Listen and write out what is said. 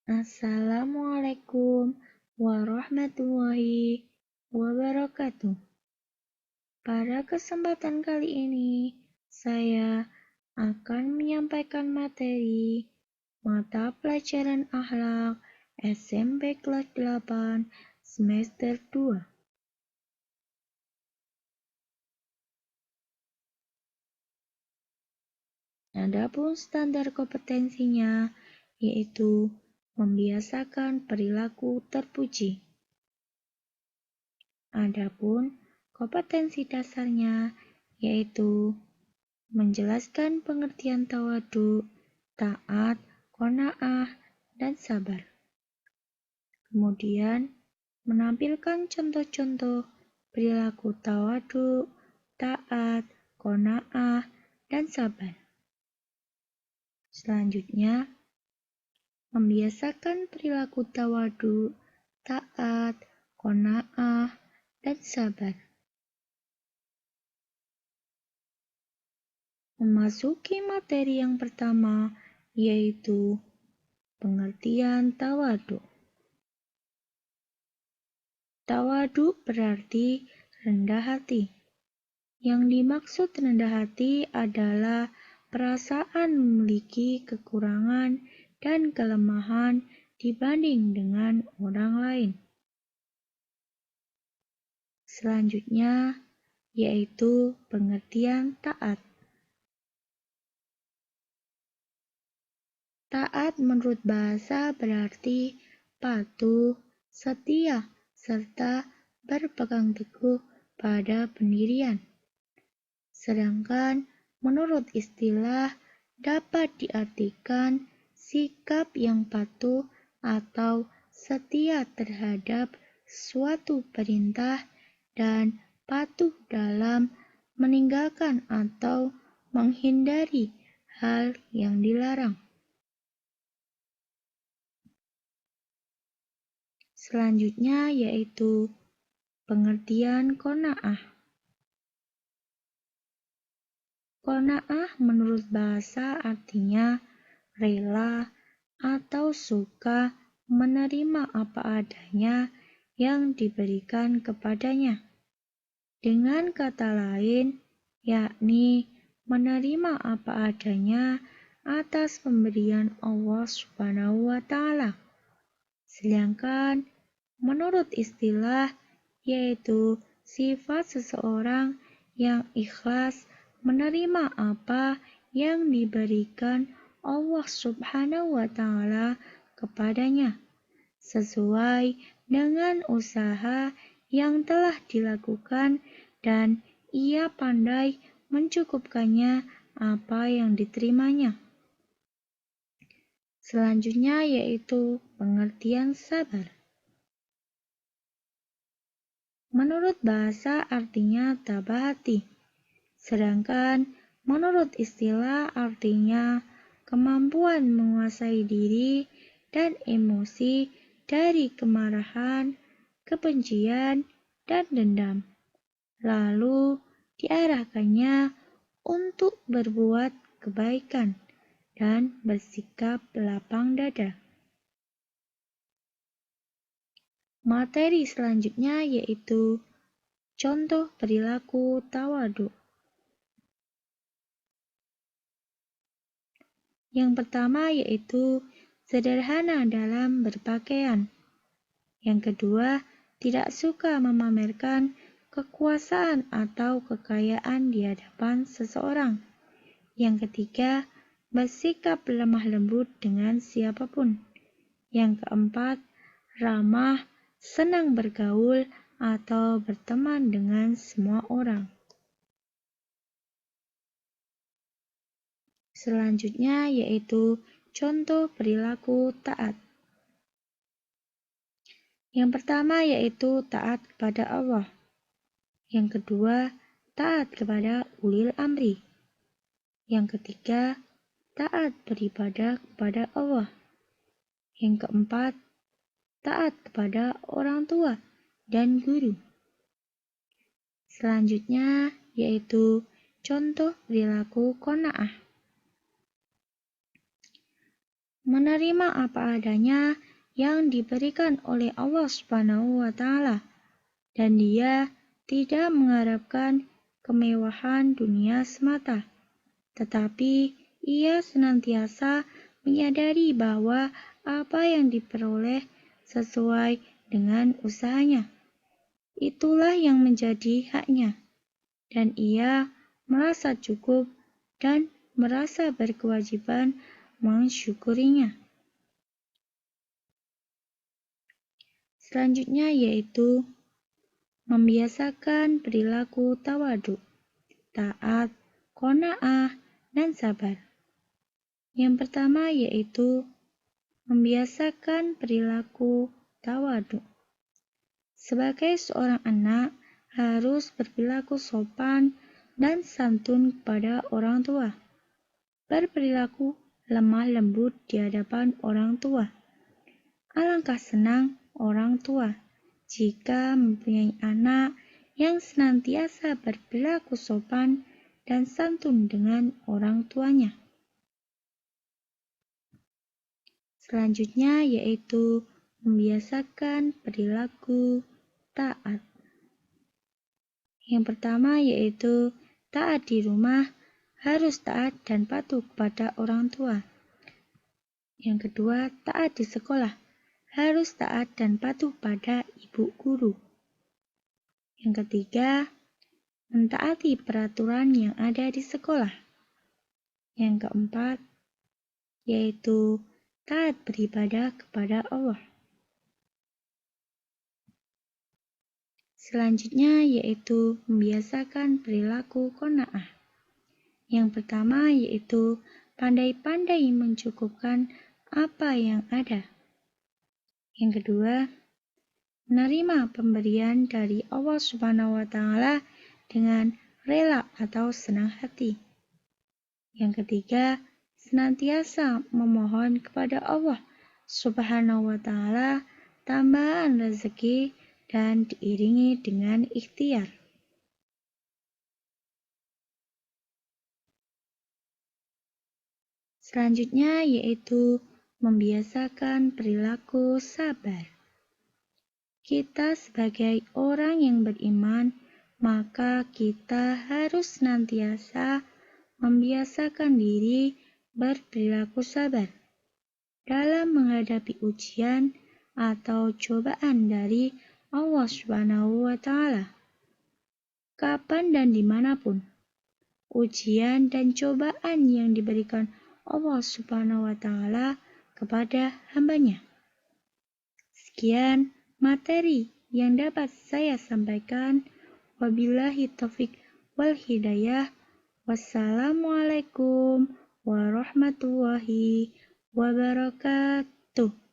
Assalamualaikum warahmatullahi wabarakatuh. Pada kesempatan kali ini, saya akan menyampaikan materi mata pelajaran akhlak SMP kelas 8 semester 2. Adapun standar kompetensinya yaitu membiasakan perilaku terpuji. Adapun kompetensi dasarnya yaitu menjelaskan pengertian tawadu, taat, qanaah, dan sabar. Kemudian menampilkan contoh-contoh perilaku tawadu, taat, qanaah, dan sabar. Selanjutnya, membiasakan perilaku tawadu, taat, qanaah, dan sabar. Memasuki materi yang pertama, yaitu pengertian tawadu. Tawadu berarti rendah hati. Yang dimaksud rendah hati adalah perasaan memiliki kekurangan dan kelemahan dibanding dengan orang lain. Selanjutnya, yaitu pengertian taat. Taat menurut bahasa berarti patuh, setia, serta berpegang teguh pada pendirian. Sedangkan menurut istilah dapat diartikan sikap yang patuh atau setia terhadap suatu perintah dan patuh dalam meninggalkan atau menghindari hal yang dilarang. Selanjutnya yaitu pengertian qanaah. Qanaah menurut bahasa artinya rela atau suka menerima apa adanya yang diberikan kepadanya. Dengan kata lain, yakni menerima apa adanya atas pemberian Allah Subhanahu wa Ta'ala. Sedangkan menurut istilah yaitu sifat seseorang yang ikhlas menerima apa yang diberikan Allah Subhanahu wa Ta'ala kepadanya sesuai dengan usaha yang telah dilakukan dan ia pandai mencukupkannya apa yang diterimanya. Selanjutnya yaitu pengertian sabar. Menurut bahasa artinya tabah hati, sedangkan menurut istilah artinya kemampuan menguasai diri dan emosi dari kemarahan, kebencian, dan dendam, lalu diarahkannya untuk berbuat kebaikan dan bersikap lapang dada. Materi selanjutnya yaitu contoh perilaku tawadu. Yang pertama yaitu sederhana dalam berpakaian. Yang kedua, tidak suka memamerkan kekuasaan atau kekayaan di hadapan seseorang. Yang ketiga, bersikap lemah lembut dengan siapapun. Yang keempat, ramah, senang bergaul atau berteman dengan semua orang. Selanjutnya yaitu contoh perilaku taat. Yang pertama yaitu taat kepada Allah. Yang kedua, taat kepada ulil amri. Yang ketiga, taat beribadah kepada Allah. Yang keempat, taat kepada orang tua dan guru. Selanjutnya yaitu contoh perilaku qanaah. menerima apa adanya yang diberikan oleh Allah Subhanahu wa Ta'ala, dan dia tidak mengharapkan kemewahan dunia semata, tetapi ia senantiasa menyadari bahwa apa yang diperoleh sesuai dengan usahanya. Itulah yang menjadi haknya, dan ia merasa cukup dan merasa berkewajiban mensyukurinya. Selanjutnya yaitu membiasakan perilaku tawadu, taat, qanaah, dan sabar. Yang pertama yaitu membiasakan perilaku tawadu. Sebagai seorang anak harus berperilaku sopan dan santun kepada orang tua. Berperilaku lemah lembut di hadapan orang tua. Alangkah senang orang tua jika mempunyai anak yang senantiasa berperilaku sopan dan santun dengan orang tuanya. Selanjutnya yaitu membiasakan perilaku taat. Yang pertama yaitu taat di rumah, harus taat dan patuh kepada orang tua. Yang kedua, taat di sekolah, harus taat dan patuh pada ibu guru. Yang ketiga, mentaati peraturan yang ada di sekolah. Yang keempat, yaitu taat beribadah kepada Allah. Selanjutnya yaitu membiasakan perilaku qanaah. Yang pertama yaitu pandai-pandai mencukupkan apa yang ada. Yang kedua, menerima pemberian dari Allah Subhanahu wa Ta'ala dengan rela atau senang hati. Yang ketiga, senantiasa memohon kepada Allah Subhanahu wa Ta'ala tambahan rezeki dan diiringi dengan ikhtiar. Selanjutnya yaitu membiasakan perilaku sabar. Kita sebagai orang yang beriman, maka kita harus senantiasa membiasakan diri berperilaku sabar dalam menghadapi ujian atau cobaan dari Allah Subhanahu wa Ta'ala. Kapan dan dimanapun, ujian dan cobaan yang diberikan Allah Subhanahu wa Ta'ala kepada hambanya. Sekian materi yang dapat saya sampaikan. Wabillahi taufik wal hidayah. Wassalamualaikum warahmatullahi wabarakatuh.